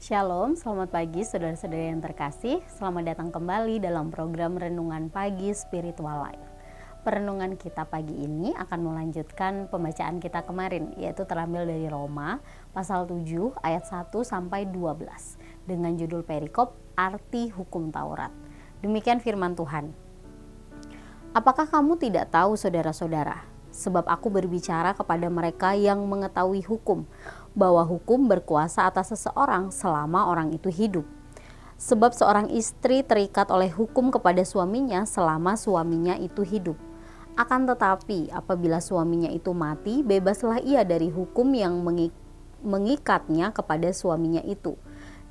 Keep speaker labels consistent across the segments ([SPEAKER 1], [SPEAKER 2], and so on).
[SPEAKER 1] Shalom, selamat pagi saudara-saudara yang terkasih. Selamat datang kembali dalam program Renungan Pagi Spiritual Life. Perenungan kita pagi ini akan melanjutkan pembacaan kita kemarin, yaitu terambil dari Roma pasal 7 ayat 1 sampai 12 dengan judul perikop Arti Hukum Taurat. Demikian firman Tuhan. Apakah kamu tidak tahu saudara-saudara? Sebab aku berbicara kepada mereka yang mengetahui hukum, bahwa hukum berkuasa atas seseorang selama orang itu hidup. Sebab seorang istri terikat oleh hukum kepada suaminya selama suaminya itu hidup. Akan tetapi apabila suaminya itu mati, bebaslah ia dari hukum yang mengikatnya kepada suaminya itu.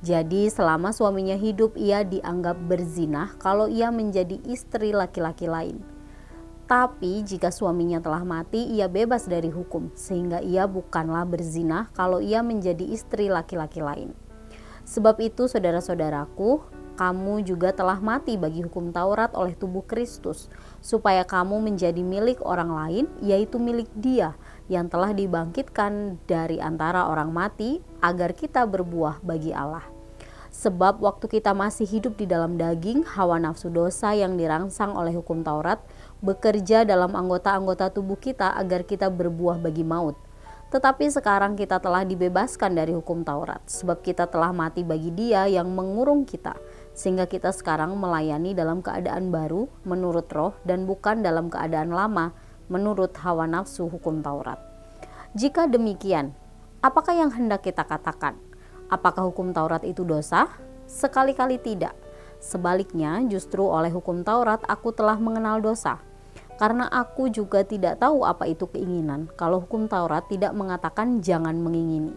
[SPEAKER 1] Jadi selama suaminya hidup, ia dianggap berzinah kalau ia menjadi istri laki-laki lain. Tapi jika suaminya telah mati, ia bebas dari hukum, sehingga ia bukanlah berzinah kalau ia menjadi istri laki-laki lain. Sebab itu saudara-saudaraku, kamu juga telah mati bagi hukum Taurat oleh tubuh Kristus, supaya kamu menjadi milik orang lain, yaitu milik Dia yang telah dibangkitkan dari antara orang mati, agar kita berbuah bagi Allah. Sebab waktu kita masih hidup di dalam daging, hawa nafsu dosa yang dirangsang oleh hukum Taurat bekerja dalam anggota-anggota tubuh kita agar kita berbuah bagi maut. Tetapi sekarang kita telah dibebaskan dari hukum Taurat, sebab kita telah mati bagi Dia yang mengurung kita, sehingga kita sekarang melayani dalam keadaan baru menurut roh dan bukan dalam keadaan lama menurut hawa nafsu hukum Taurat. Jika demikian, apakah yang hendak kita katakan? Apakah hukum Taurat itu dosa? Sekali-kali tidak. Sebaliknya, justru oleh hukum Taurat aku telah mengenal dosa. Karena aku juga tidak tahu apa itu keinginan, kalau hukum Taurat tidak mengatakan jangan mengingini.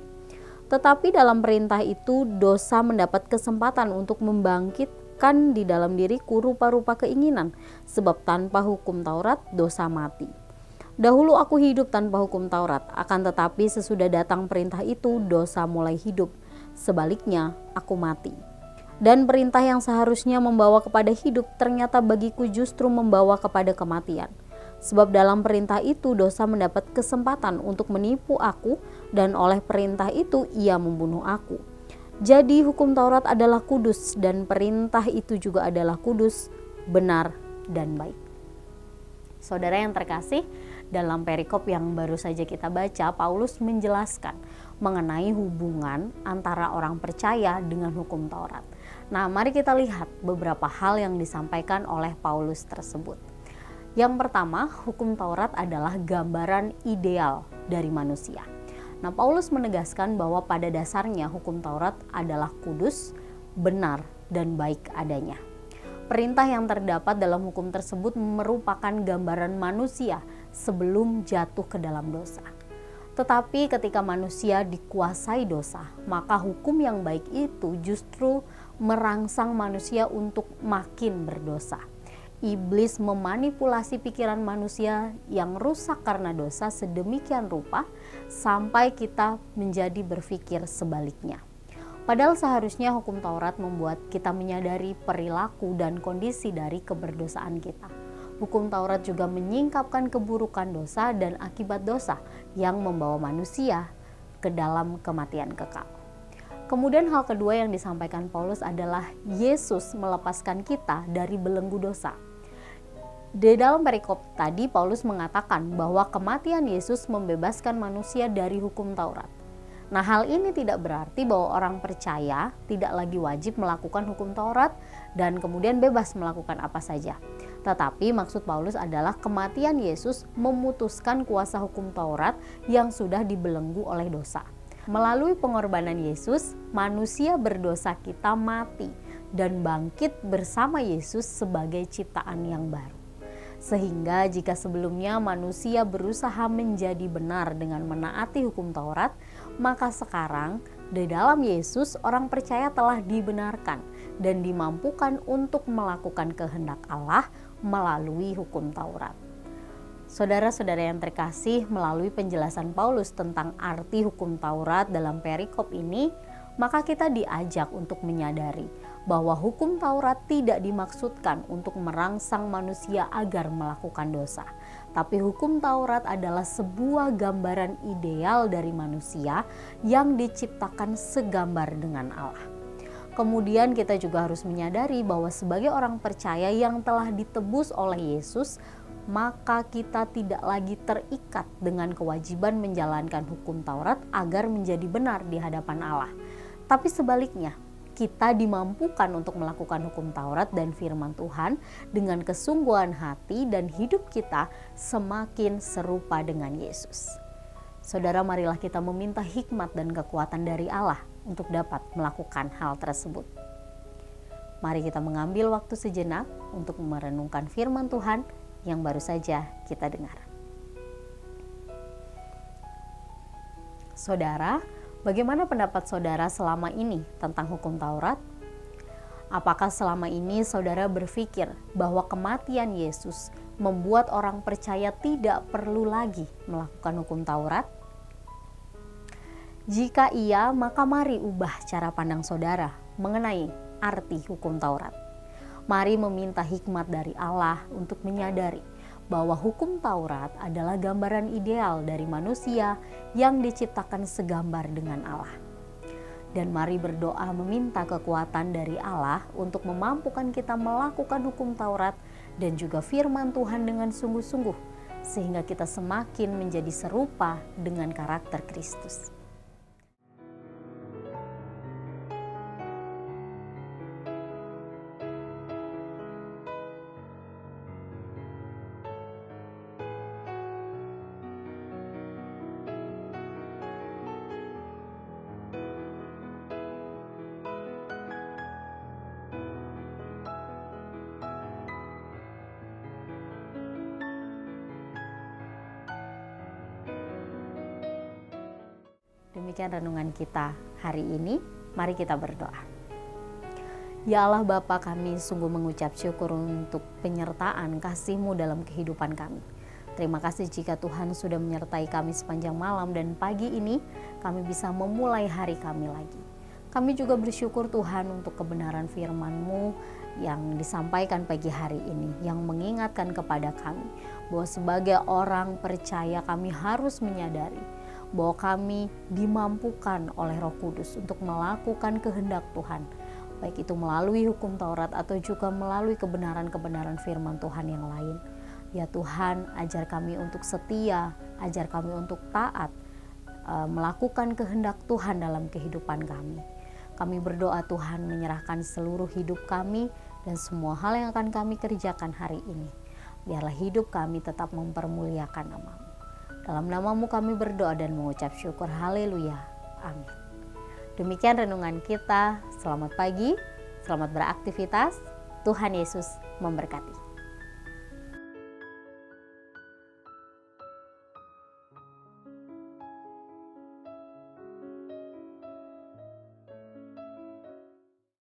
[SPEAKER 1] Tetapi dalam perintah itu, dosa mendapat kesempatan untuk membangkitkan di dalam diriku rupa-rupa keinginan, sebab tanpa hukum Taurat, dosa mati. Dahulu aku hidup tanpa hukum Taurat, akan tetapi sesudah datang perintah itu, dosa mulai hidup. Sebaliknya, aku mati. Dan perintah yang seharusnya membawa kepada hidup ternyata bagiku justru membawa kepada kematian. Sebab dalam perintah itu dosa mendapat kesempatan untuk menipu aku, dan oleh perintah itu ia membunuh aku. Jadi hukum Taurat adalah kudus, dan perintah itu juga adalah kudus, benar, dan baik. Saudara yang terkasih, dalam perikop yang baru saja kita baca, Paulus menjelaskan mengenai hubungan antara orang percaya dengan hukum Taurat. Nah, mari kita lihat beberapa hal yang disampaikan oleh Paulus tersebut. Yang pertama, hukum Taurat adalah gambaran ideal dari manusia. Nah, Paulus menegaskan bahwa pada dasarnya hukum Taurat adalah kudus, benar, dan baik adanya. Perintah yang terdapat dalam hukum tersebut merupakan gambaran manusia sebelum jatuh ke dalam dosa. Tetapi ketika manusia dikuasai dosa, maka hukum yang baik itu justru merangsang manusia untuk makin berdosa. Iblis memanipulasi pikiran manusia yang rusak karena dosa sedemikian rupa sampai kita menjadi berpikir sebaliknya. Padahal seharusnya hukum Taurat membuat kita menyadari perilaku dan kondisi dari keberdosaan kita. Hukum Taurat juga menyingkapkan keburukan dosa dan akibat dosa yang membawa manusia ke dalam kematian kekal. Kemudian hal kedua yang disampaikan Paulus adalah Yesus melepaskan kita dari belenggu dosa. Di dalam perikop tadi Paulus mengatakan bahwa kematian Yesus membebaskan manusia dari hukum Taurat. Nah, hal ini tidak berarti bahwa orang percaya tidak lagi wajib melakukan hukum Taurat dan kemudian bebas melakukan apa saja. Tetapi maksud Paulus adalah kematian Yesus memutuskan kuasa hukum Taurat yang sudah dibelenggu oleh dosa. Melalui pengorbanan Yesus, manusia berdosa kita mati dan bangkit bersama Yesus sebagai ciptaan yang baru. Sehingga jika sebelumnya manusia berusaha menjadi benar dengan menaati hukum Taurat, maka sekarang di dalam Yesus orang percaya telah dibenarkan dan dimampukan untuk melakukan kehendak Allah melalui hukum Taurat. Saudara-saudara yang terkasih, melalui penjelasan Paulus tentang arti hukum Taurat dalam perikop ini, maka kita diajak untuk menyadari bahwa hukum Taurat tidak dimaksudkan untuk merangsang manusia agar melakukan dosa, Tapi hukum Taurat adalah sebuah gambaran ideal dari manusia yang diciptakan segambar dengan Allah. Kemudian kita juga harus menyadari bahwa sebagai orang percaya yang telah ditebus oleh Yesus, maka kita tidak lagi terikat dengan kewajiban menjalankan hukum Taurat agar menjadi benar di hadapan Allah. Tapi sebaliknya, kita dimampukan untuk melakukan hukum Taurat dan firman Tuhan dengan kesungguhan hati, dan hidup kita semakin serupa dengan Yesus. Saudara, marilah kita meminta hikmat dan kekuatan dari Allah untuk dapat melakukan hal tersebut. Mari kita mengambil waktu sejenak untuk merenungkan firman Tuhan yang baru saja kita dengar. Saudara, bagaimana pendapat saudara selama ini tentang hukum Taurat? Apakah selama ini saudara berpikir bahwa kematian Yesus membuat orang percaya tidak perlu lagi melakukan hukum Taurat? Jika iya, maka mari ubah cara pandang saudara mengenai arti hukum Taurat. Mari meminta hikmat dari Allah untuk menyadari bahwa hukum Taurat adalah gambaran ideal dari manusia yang diciptakan segambar dengan Allah. Dan mari berdoa meminta kekuatan dari Allah untuk memampukan kita melakukan hukum Taurat dan juga firman Tuhan dengan sungguh-sungguh, sehingga kita semakin menjadi serupa dengan karakter Kristus. Demikian renungan kita hari ini. Mari kita berdoa. Ya Allah Bapa, kami sungguh mengucap syukur untuk penyertaan kasih-Mu dalam kehidupan kami. Terima kasih jika Tuhan sudah menyertai kami sepanjang malam, dan pagi ini kami bisa memulai hari kami lagi. Kami juga bersyukur Tuhan untuk kebenaran firman-Mu yang disampaikan pagi hari ini, yang mengingatkan kepada kami bahwa sebagai orang percaya kami harus menyadari bahwa kami dimampukan oleh Roh Kudus untuk melakukan kehendak Tuhan, baik itu melalui hukum Taurat atau juga melalui kebenaran-kebenaran firman Tuhan yang lain. Ya Tuhan, ajar kami untuk setia, ajar kami untuk taat, melakukan kehendak Tuhan dalam kehidupan kami. Kami berdoa Tuhan menyerahkan seluruh hidup kami dan semua hal yang akan kami kerjakan hari ini. Biarlah hidup kami tetap mempermuliakan nama-Mu. Dalam nama-Mu kami berdoa dan mengucap syukur. Haleluya. Amin. Demikian renungan kita. Selamat pagi, selamat beraktivitas. Tuhan Yesus memberkati.